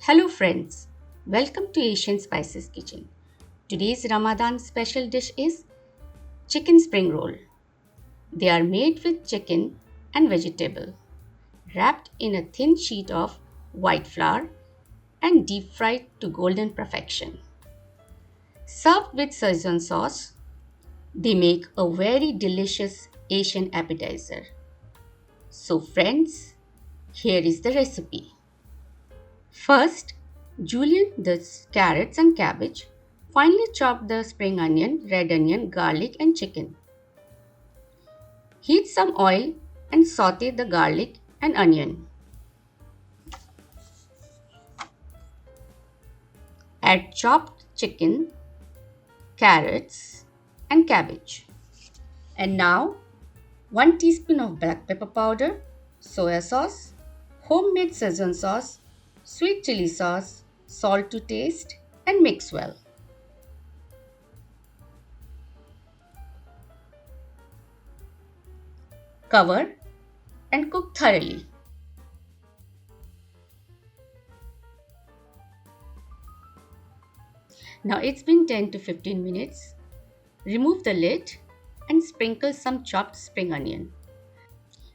Hello friends, welcome to Asian Spices Kitchen. Today's Ramadan special dish is chicken spring roll. They are made with chicken and vegetable, wrapped in a thin sheet of white flour and deep fried to golden perfection. Served with Szechuan sauce, they make a very delicious Asian appetizer. So friends, here is the recipe. First, julienne the carrots and cabbage. Finely chop the spring onion, red onion, garlic, and chicken. Heat some oil and saute the garlic and onion. Add chopped chicken, carrots, and cabbage. And now, 1 teaspoon of black pepper powder, soya sauce, homemade Szechuan sauce, sweet chili sauce, salt to taste, and mix well. Cover and cook thoroughly. Now it's been 10 to 15 minutes. Remove the lid and sprinkle some chopped spring onion.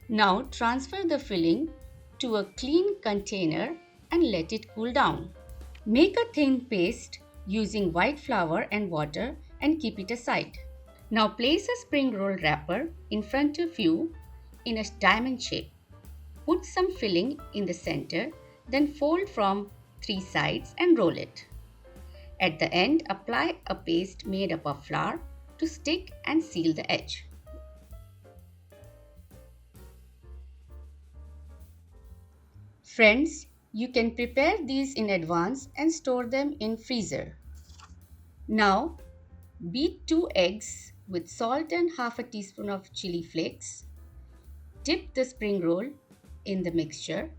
Now transfer the filling to a clean container and let it cool down. Make a thin paste using white flour and water and keep it aside. Now place a spring roll wrapper in front of you in a diamond shape. Put some filling in the center, then fold from 3 sides and roll it. At the end, apply a paste made up of flour to stick and seal the edge. Friends, you can prepare these in advance and store them in freezer. Now, beat 2 eggs with salt and half a teaspoon of chili flakes. Dip the spring roll in the mixture.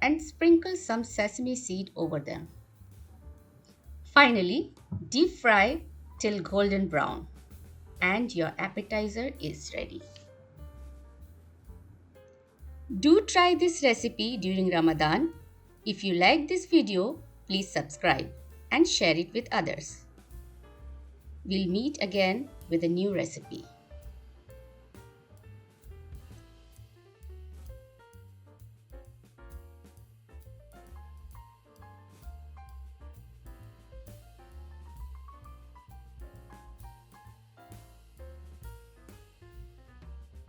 And sprinkle some sesame seed over them. Finally, deep fry till golden brown and your appetizer is ready. Do try this recipe during Ramadan. If you like this video, please subscribe and share it with others. We'll meet again with a new recipe.